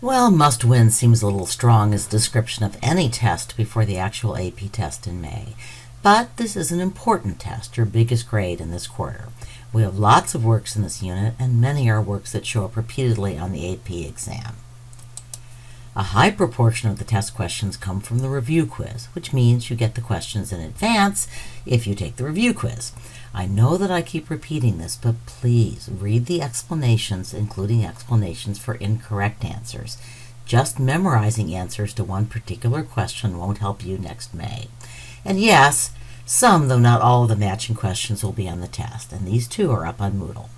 Well, must win seems a little strong as a description of any test before the actual AP test in May. But this is an important test, your biggest grade in this quarter. We have lots of works in this unit, and many are works that show up repeatedly on the AP exam. A high proportion of the test questions come from the review quiz, which means you get the questions in advance if you take the review quiz. I know that I keep repeating this, but please read the explanations, including explanations for incorrect answers. Just memorizing answers to one particular question won't help you next May. And yes, some, though not all, of the matching questions will be on the test, and these too are up on Moodle.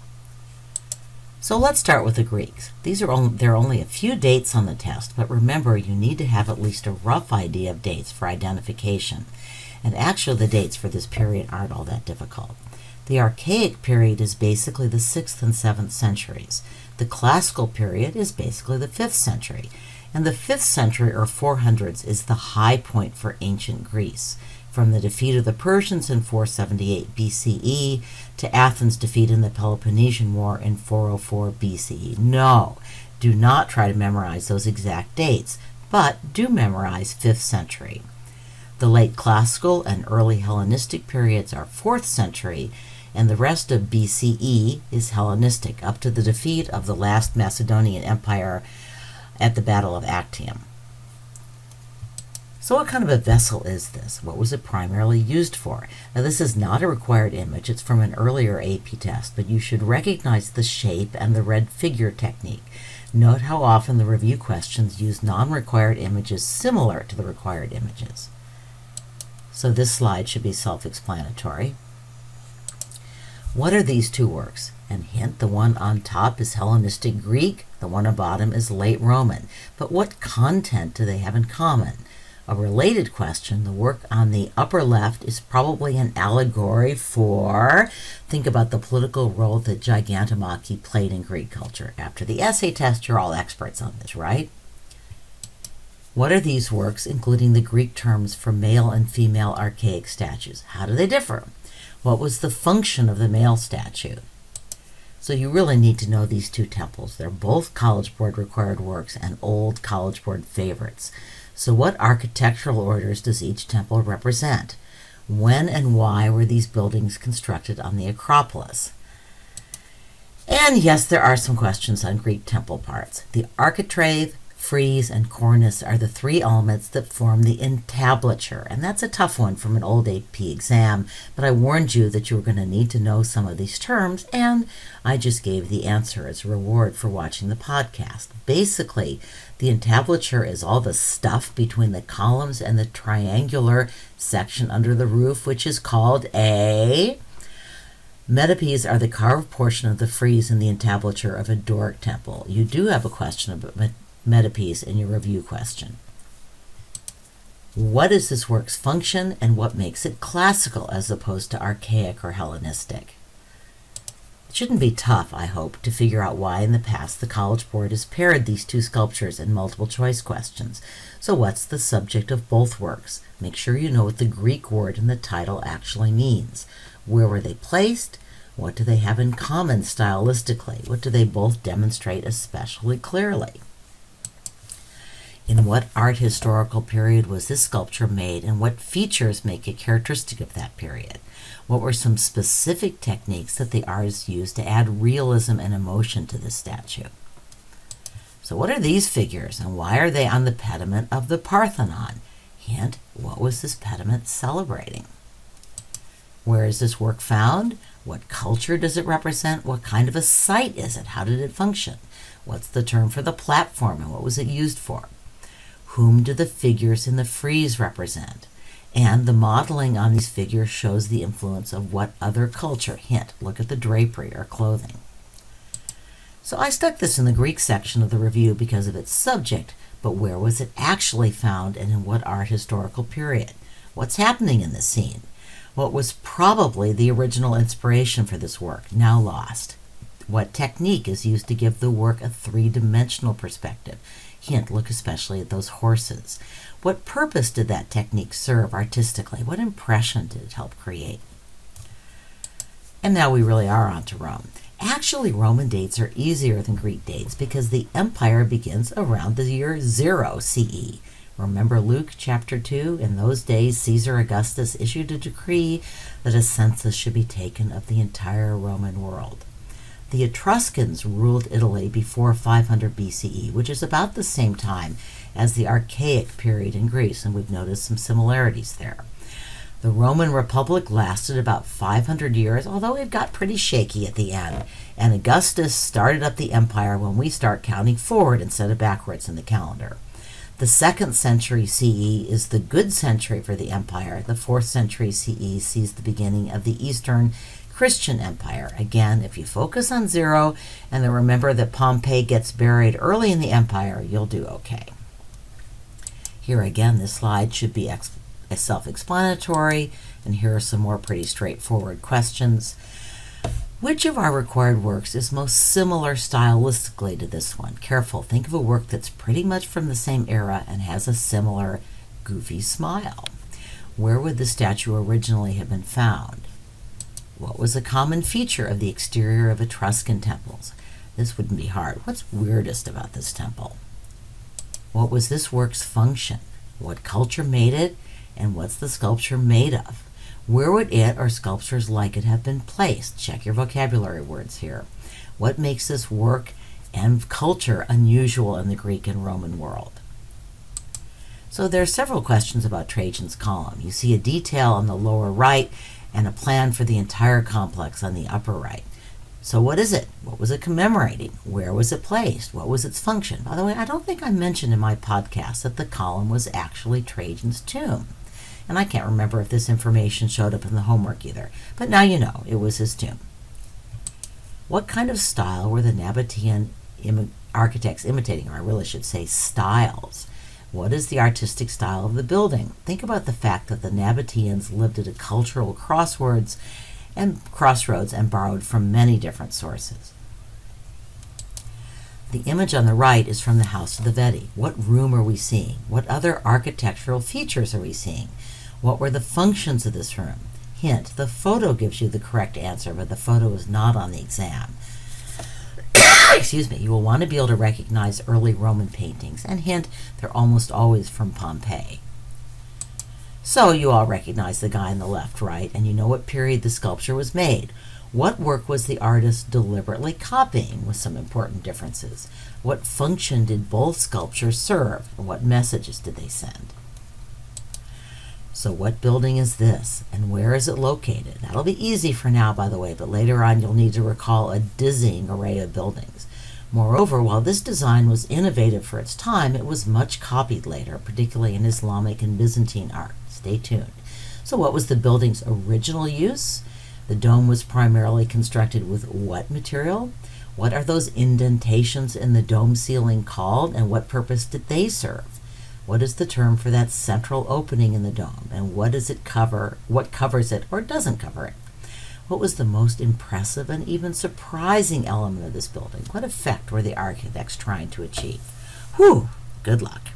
So let's start with the Greeks. There are only a few dates on the test, but remember you need to have at least a rough idea of dates for identification. And actually the dates for this period aren't all that difficult. The Archaic period is basically the 6th and 7th centuries. The Classical period is basically the 5th century. And the 5th century, or 400s, is the high point for ancient Greece. From the defeat of the Persians in 478 BCE to Athens' defeat in the Peloponnesian War in 404 BCE. No, do not try to memorize those exact dates, but do memorize 5th century. The late Classical and early Hellenistic periods are 4th century, and the rest of BCE is Hellenistic, up to the defeat of the last Macedonian Empire at the Battle of Actium. So what kind of a vessel is this? What was it primarily used for? Now this is not a required image, it's from an earlier AP test, but you should recognize the shape and the red figure technique. Note how often the review questions use non-required images similar to the required images. So this slide should be self-explanatory. What are these two works? And hint, the one on top is Hellenistic Greek, the one on bottom is late Roman. But what content do they have in common? A related question, the work on the upper left is probably an allegory for, think about the political role that Gigantomachy played in Greek culture. After the essay test, you're all experts on this, right? What are these works, including the Greek terms for male and female archaic statues? How do they differ? What was the function of the male statue? So you really need to know these two temples. They're both College Board required works and old College Board favorites. So what architectural orders does each temple represent? When and why were these buildings constructed on the Acropolis? And yes, there are some questions on Greek temple parts. The architrave, frieze, and cornice are the three elements that form the entablature, and that's a tough one from an old AP exam, but I warned you that you were going to need to know some of these terms, and I just gave the answer as a reward for watching the podcast. Basically, the entablature is all the stuff between the columns and the triangular section under the roof, which is called a metopes. Are the carved portion of the frieze in the entablature of a Doric temple. You do have a question about metopes in your review question. What is this work's function and what makes it classical as opposed to archaic or Hellenistic? It shouldn't be tough, I hope, to figure out why in the past the College Board has paired these two sculptures in multiple choice questions. So what's the subject of both works? Make sure you know what the Greek word in the title actually means. Where were they placed? What do they have in common stylistically? What do they both demonstrate especially clearly? In what art historical period was this sculpture made, and what features make it characteristic of that period? What were some specific techniques that the artist used to add realism and emotion to this statue? So what are these figures, and why are they on the pediment of the Parthenon? Hint, what was this pediment celebrating? Where is this work found? What culture does it represent? What kind of a site is it? How did it function? What's the term for the platform, and what was it used for? Whom do the figures in the frieze represent? And the modeling on these figures shows the influence of what other culture? Hint, look at the drapery or clothing. So I stuck this in the Greek section of the review because of its subject, but where was it actually found and in what art historical period? What's happening in this scene? What was probably the original inspiration for this work, now lost? What technique is used to give the work a three-dimensional perspective? Hint, look especially at those horses. What purpose did that technique serve artistically? What impression did it help create? And now we really are on to Rome. Actually, Roman dates are easier than Greek dates because the empire begins around the year 0 CE. Remember Luke chapter 2? In those days, Caesar Augustus issued a decree that a census should be taken of the entire Roman world. The Etruscans ruled Italy before 500 BCE, which is about the same time as the Archaic period in Greece, and we've noticed some similarities there. The Roman Republic lasted about 500 years, although it got pretty shaky at the end, and Augustus started up the empire when we start counting forward instead of backwards in the calendar. The 2nd century CE is the good century for the empire. The 4th century CE sees the beginning of the Eastern Christian Empire. Again, if you focus on 0 and then remember that Pompey gets buried early in the empire, you'll do okay. Here again, this slide should be self-explanatory, and here are some more pretty straightforward questions. Which of our required works is most similar stylistically to this one? Careful, think of a work that's pretty much from the same era and has a similar goofy smile. Where would the statue originally have been found? What was a common feature of the exterior of Etruscan temples? This wouldn't be hard. What's weirdest about this temple? What was this work's function? What culture made it? And what's the sculpture made of? Where would it or sculptures like it have been placed? Check your vocabulary words here. What makes this work and culture unusual in the Greek and Roman world? So there are several questions about Trajan's column. You see a detail on the lower right and a plan for the entire complex on the upper right. So what is it? What was it commemorating? Where was it placed? What was its function? By the way, I don't think I mentioned in my podcast that the column was actually Trajan's tomb. And I can't remember if this information showed up in the homework either. But now you know, it was his tomb. What kind of style were the Nabatean architects imitating? Or I really should say styles. What is the artistic style of the building? Think about the fact that the Nabateans lived at a cultural crossroads and borrowed from many different sources. The image on the right is from the House of the Veti. What room are we seeing? What other architectural features are we seeing? What were the functions of this room? Hint, the photo gives you the correct answer, but the photo is not on the exam. Excuse me. You will want to be able to recognize early Roman paintings, and hint, they're almost always from Pompeii. So you all recognize the guy on the left, right? And you know what period the sculpture was made. What work was the artist deliberately copying, with some important differences? What function did both sculptures serve? And what messages did they send? So what building is this, and where is it located? That'll be easy for now, by the way, but later on you'll need to recall a dizzying array of buildings. Moreover, while this design was innovative for its time, it was much copied later, particularly in Islamic and Byzantine art. Stay tuned. So what was the building's original use? The dome was primarily constructed with what material? What are those indentations in the dome ceiling called, and what purpose did they serve? What is the term for that central opening in the dome, and what does it cover? What covers it or doesn't cover it? What was the most impressive and even surprising element of this building? What effect were the architects trying to achieve? Whew, good luck.